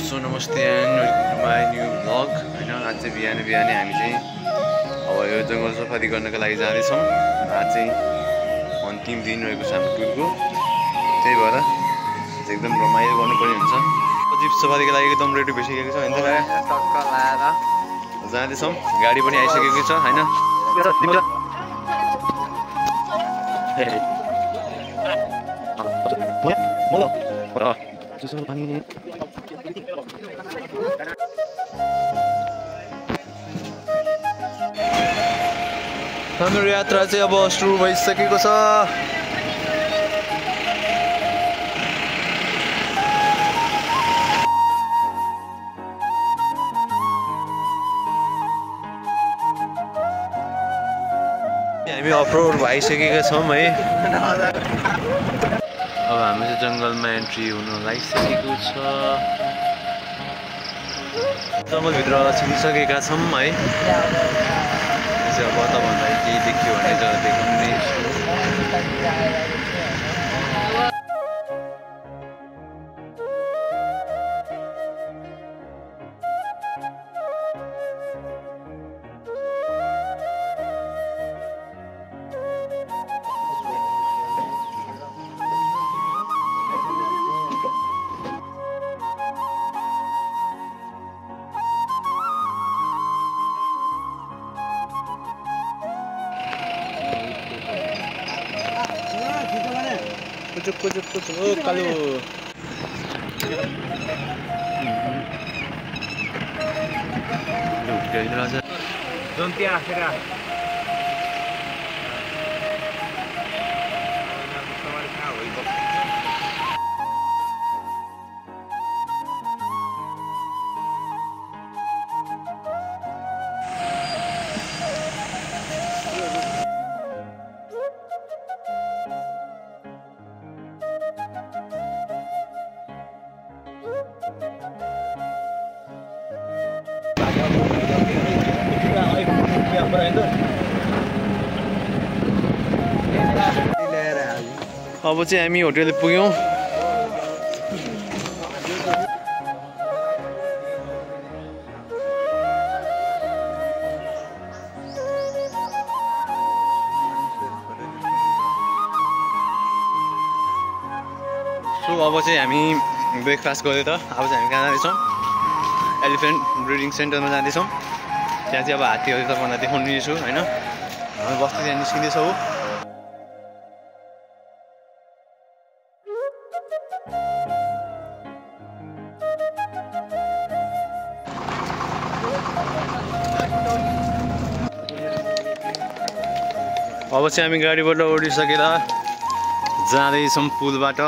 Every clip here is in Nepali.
सो नमस्ते and welcome to my new vlog होइन। आज चाहिँ बिहानै हामी चाहिँ अब यो जङ्गल सफारी गर्नको लागि जाँदैछौँ। आज चाहिँ अन्तिम दिन रहेको छ हाम्रो टुरको, त्यही भएर एकदम रमाइलो गर्नुपर्ने हुन्छ। जिप सफारीको लागि एकदम रेडी भइसकेको छ होइन, टक्क लाएर जाँदैछौँ। गाडी पनि आइसकेको छ होइन। हाम्रो यात्रा चाहिँ अब सुरु भइसकेको छ। हामी अफरोड भइसकेका छौँ है। अब हामी चाहिँ जङ्गलमा एन्ट्री हुन लागिसकेको छ। जङ्गलभित्र छिरिसकेका छौँ है। अब तपाईँहरूलाई केही देखियो भने जग्गा देखाउनेछु। कुचुक ओ कालो अब चाहिँ हामी होटल पुग्यौँ। सो अब चाहिँ हामी ब्रेकफास्ट गरेर अब चाहिँ हामी कहाँ जाँदैछौँ? एलिफेन्ट ब्रिडिङ सेन्टरमा जाँदैछौँ। त्यहाँ चाहिँ अब हात्तीहरू तपाईँलाई देखाउनेछु होइन। हामी बस्ती त्यहाँ निस्किँदैछौँ। अब चाहिँ हामी गाडीबाट उडिसकेर जाँदैछौँ पुलबाट।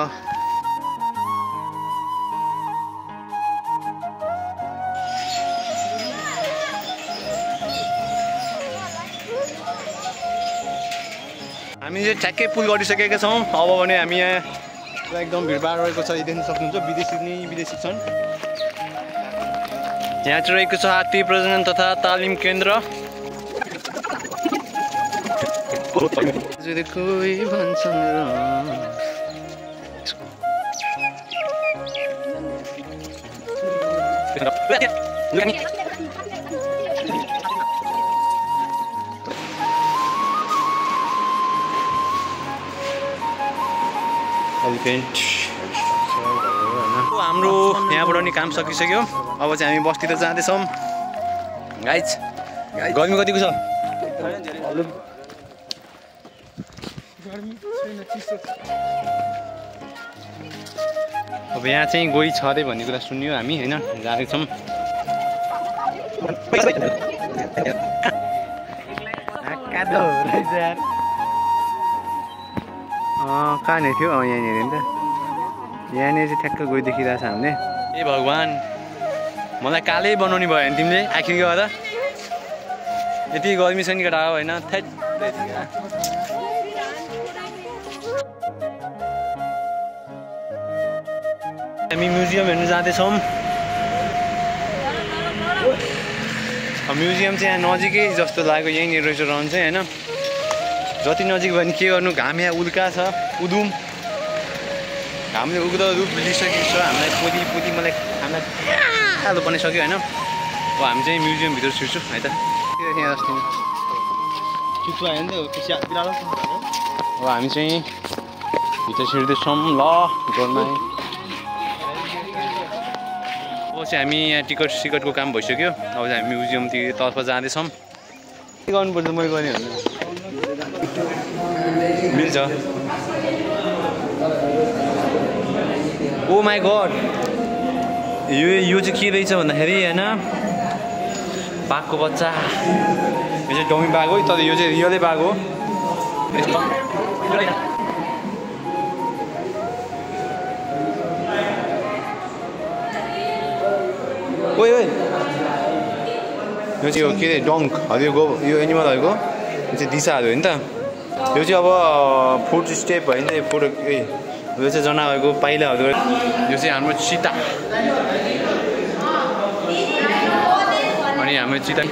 हामी चाहिँ ठ्याक्कै पुल गरिसकेका छौँ। अब भने हामी यहाँ एकदम भिडभाड रहेको छ, देख्न सक्नुहुन्छ। विदेशी छन्। यहाँ चाहिँ रहेको छ हात्ती प्रजनन तथा तालिम केन्द्र। कोही भन्छन् हाम्रो यहाँबाट नि काम सकिसक्यो। अब चाहिँ हामी बस्तीतिर जाँदैछौँ। गाइज गर्मी कतिको छ? अब यहाँ चाहिँ गोही छ अरे भन्ने कुरा सुन्यो हामी होइन। जाँदैछौँ। कहाँनिर थियो? यहाँनिर नि त। यहाँनिर चाहिँ ठ्याक्क गोही देखिरहेको छ हामीले। ए भगवान्, मलाई कालै बनाउने भयो भने तिमीले आखिर गएर। यति गर्मी छ नि केटा होइन। हामी म्युजियम हेर्नु जाँदैछौँ। म्युजियम चाहिँ यहाँ नजिकै जस्तो लाग्यो। यहीँनिर रहेछ रहन्छ होइन। जति नजिक भयो भने के गर्नु, घाम यहाँ उल्का छ, उदुम। हामीले उग्र रूप लिइसकेको छ हामीलाई पोली मलाई हामीलाई आलो बनाइसक्यो होइन अब हामी चाहिँ म्युजियमभित्र छिर्छौँ है त यहाँ जस्तो अब हामी चाहिँ भित्र छिर्दैछौँ ल डोरमा अब चाहिँ हामी यहाँ टिकटको काम भइसक्यो अब चाहिँ हामी म्युजियमतर्फ जाँदैछौँ के गर्नुपर्छ मैले गर्ने मिल्छ ओ माई गड यो चाहिँ के रहेछ भन्दाखेरि होइन बाघको बच्चा यो चाहिँ डमी बाघ हो तर यो चाहिँ रियलै बाघ हो ओइ ओइ यो चाहिँ के अरे डङ्क यो एनिमलहरूको यो चाहिँ दिशाहरू हो नि त यो चाहिँ अब फुड स्टेप होइन यो फुड यो चाहिँ जनावरको पाइलाहरू यो चाहिँ हाम्रो चिता अनि हाम्रो चिता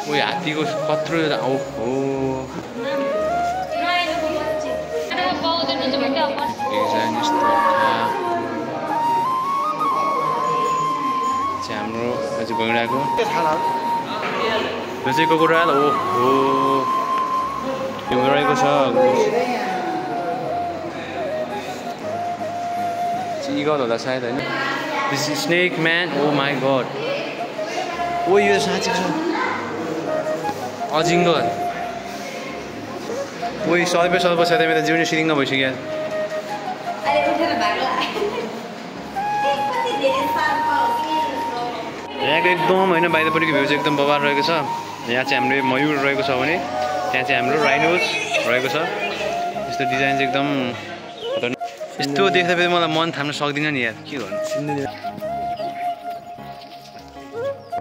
उयो हात्तीको कत्रो हो हाम्रो अझै घोडाको यो चाहिँ कोकोराल हो यो रहेको छ इगल होला सायद होइन this snake man oh my god oh यो साँच्चै छ अजिङ्गर ओ सर्वे छ मेरो जिउने सिरिङ भइसक्यो यहाँको एकदम होइन बाहिरपट्टिको भ्यू चाहिँ एकदम बबाल रहेको छ यहाँ चाहिँ हाम्रो मयूर रहेको छ भने त्यहाँ चाहिँ हाम्रो राइनोज रहेको छ यस्तो डिजाइन चाहिँ एकदम यस्तो देख्दाखेरि मलाई मन थाम्न सक्दिनँ नि यार के गर्नु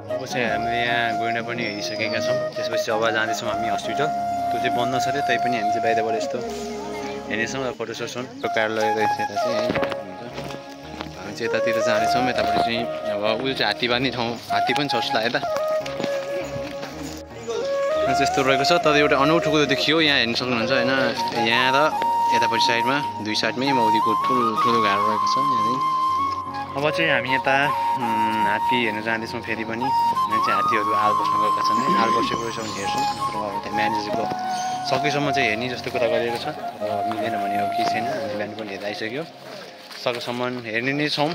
अब चाहिँ हामीले यहाँ गएर पनि हेरिसकेका छौँ त्यसपछि अब जाँदैछौँ हामी हस्पिटल त्यो चाहिँ बन्द छ अरे तैपनि हामी चाहिँ बाहिरबाट यस्तो हेर्नेछौँ र फोटो सोच्छौँ त्यो कार्यालय रहेछ यता चाहिँ है हामी चाहिँ यतातिर जाँदैछौँ यतापट्टि चाहिँ अब उयो चाहिँ हात्ती बाँध्ने ठाउँ हात्ती पनि छ जस्तो लाग्यो त यस्तो रहेको छ तर एउटा अनौठो कुरो देखियो यहाँ हेर्न सक्नुहुन्छ होइन यहाँ र यतापट्टि साइडमा दुई साइडमै मौरीको ठुलो घार रहेको छ यहाँ चाहिँ अब चाहिँ हामी यता हात्ती हेर्न जाँदैछौँ फेरि पनि यहाँ चाहिँ हात्तीहरू हाल बस्न गएका छन् हाल बसेको रहेछ भने हेर्छौँ अब त्यहाँ म्यानेजरको सकेसम्म चाहिँ हेर्ने जस्तो कुरा गरिएको छ र मिलेन भने अब के छैन हामी बिहान पनि हेर्दा आइसक्यो सकेसम्म हेर्ने नै छौँ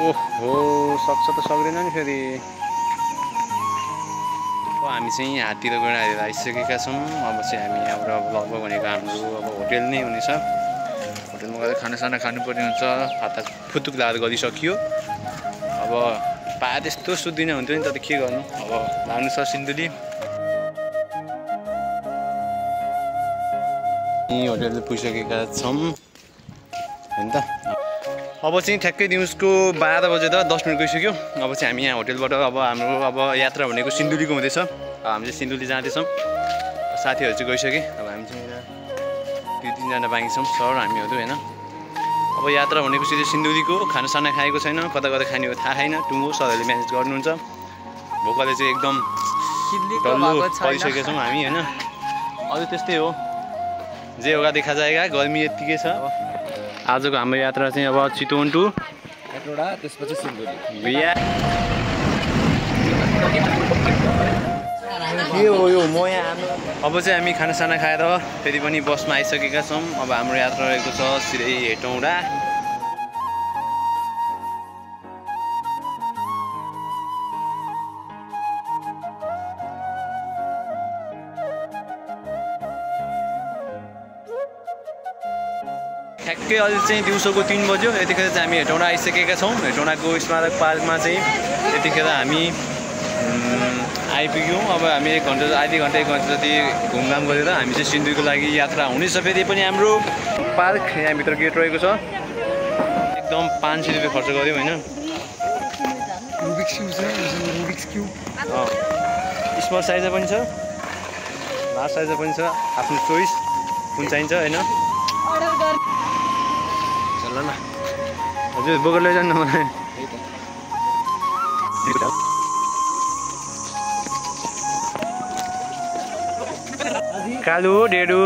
ओहो सक्छ त सक्दैन नि फेरि अब हामी चाहिँ हात्ती र गएर हेरेर आइसकेका छौँ अब चाहिँ हामी यहाँबाट लगभग भनेको हाम्रो अब होटेल नै हुनेछ होटेलमा गएर खानासाना खानुपर्ने हुन्छ हात फुतुक लाएर गरिसकियो अब पाए त्यस्तो सुत्दिन हुन्थ्यो नि त के गर्नु अब लाग्नु छ सिन्धुली होटेल पुगिसकेका छौँ होइन त अब चाहिँ ठ्याक्कै दिउँसको 12 बजेर 10 मिनट गइसक्यो अब चाहिँ हामी यहाँ होटेलबाट अब हाम्रो अब यात्रा भनेको सिन्धुलीको हुँदैछ हामी चाहिँ सिन्धुली जाँदैछौँ साथीहरू चाहिँ गइसके अब हामी चाहिँ यहाँ 2-3 जना बाँकी छौँ सर हामीहरू होइन अब यात्रा भनेको सिधै सिन्धुलीको खानासाना खाएको छैन कता कता खाने हो थाहा छैन टुङ्गो सरहरूले म्यानेज गर्नुहुन्छ भोकले चाहिँ एकदम डल्लो परिसकेका छौँ हामी होइन अझै त्यस्तै हो जे होगा देखा जाएगा गर्मी यत्तिकै छ आजको हाम्रो यात्रा चाहिँ अब चितवन टु हेटौडा त्यसपछि सिन्धुली के हो यो म यहाँ अब चाहिँ हामी खानासाना खाएर फेरि पनि बसमा आइसकेका छौँ अब हाम्रो यात्रा रहेको छ सिधै हेटौडा ठ्याक्कै अहिले चाहिँ दिउँसोको 3 बज्यो यतिखेर चाहिँ हामी हेटौडा आइसकेका छौँ हेटौडाको स्मारक पार्कमा चाहिँ यतिखेर हामी आइपुग्यौँ अब हामी 1 घन्टा आधी घन्टा 1 घन्टा जति घुमघाम गरेर हामी चाहिँ सिन्धुलीको लागि यात्रा हुनेछ फेरि पनि हाम्रो पार्क यहाँभित्र गेट रहेको छ एकदम 500 रुपियाँ खर्च गऱ्यौँ होइन स्मल साइजमा पनि छ लार्ज साइजमा पनि छ आफ्नो चोइस कुन चाहिन्छ होइन ल ल हजुर बोकेर लैजानु मलाई कालु डेडु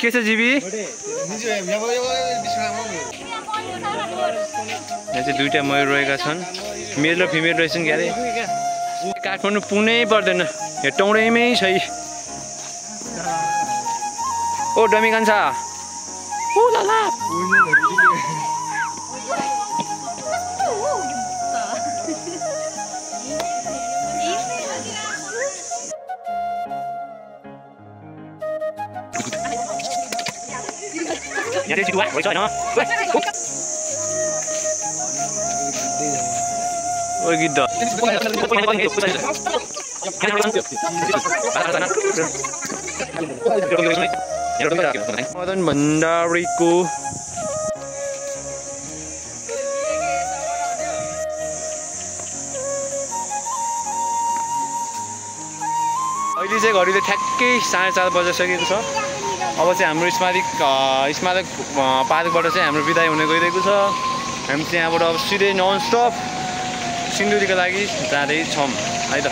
के छ जीवी यहाँ चाहिँ दुईटा मयूर रहेका छन् मेल र फिमेल रहेछन् क्यारे काठमाडौँ पुग्नै पर्दैन यहाँ टौँडैमै छ ओ डमी कान्छा ओ लाला यहाँ चाहिँ चितुवा रहेछ हैन ओ गिद्ध मदन भण्डारीको अहिले चाहिँ घडीले ठ्याक्कै 4:30 बजिसकेको छ अब चाहिँ हाम्रो स्मारक पार्कबाट चाहिँ हाम्रो बिदाई हुने गइरहेको छ हामी चाहिँ यहाँबाट अब सिधै ननस्टप सिन्धुलीको लागि जाँदैछौँ है त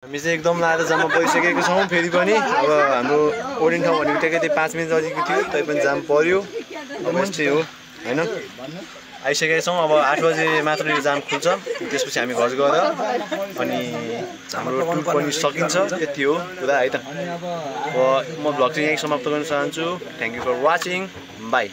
हामी चाहिँ एकदम लाएर जाममा परिसकेको छौँ फेरि पनि अब हाम्रो ओरिन ठाउँ भनेको ठ्याक्कै 5 मिनट अघिको थियो तै पनि जाम पर्यो अब यस्तै हो हैन आइसकेका छौँ अब 8 बजे मात्र यो जाम खुल्छ त्यसपछि हामी घर गएर अनि हाम्रो टुर पनि सकिन्छ यति हो कुरा है त अब म भ्लग चाहिँ यहीँ समाप्त गर्न चाहन्छु thank you for watching by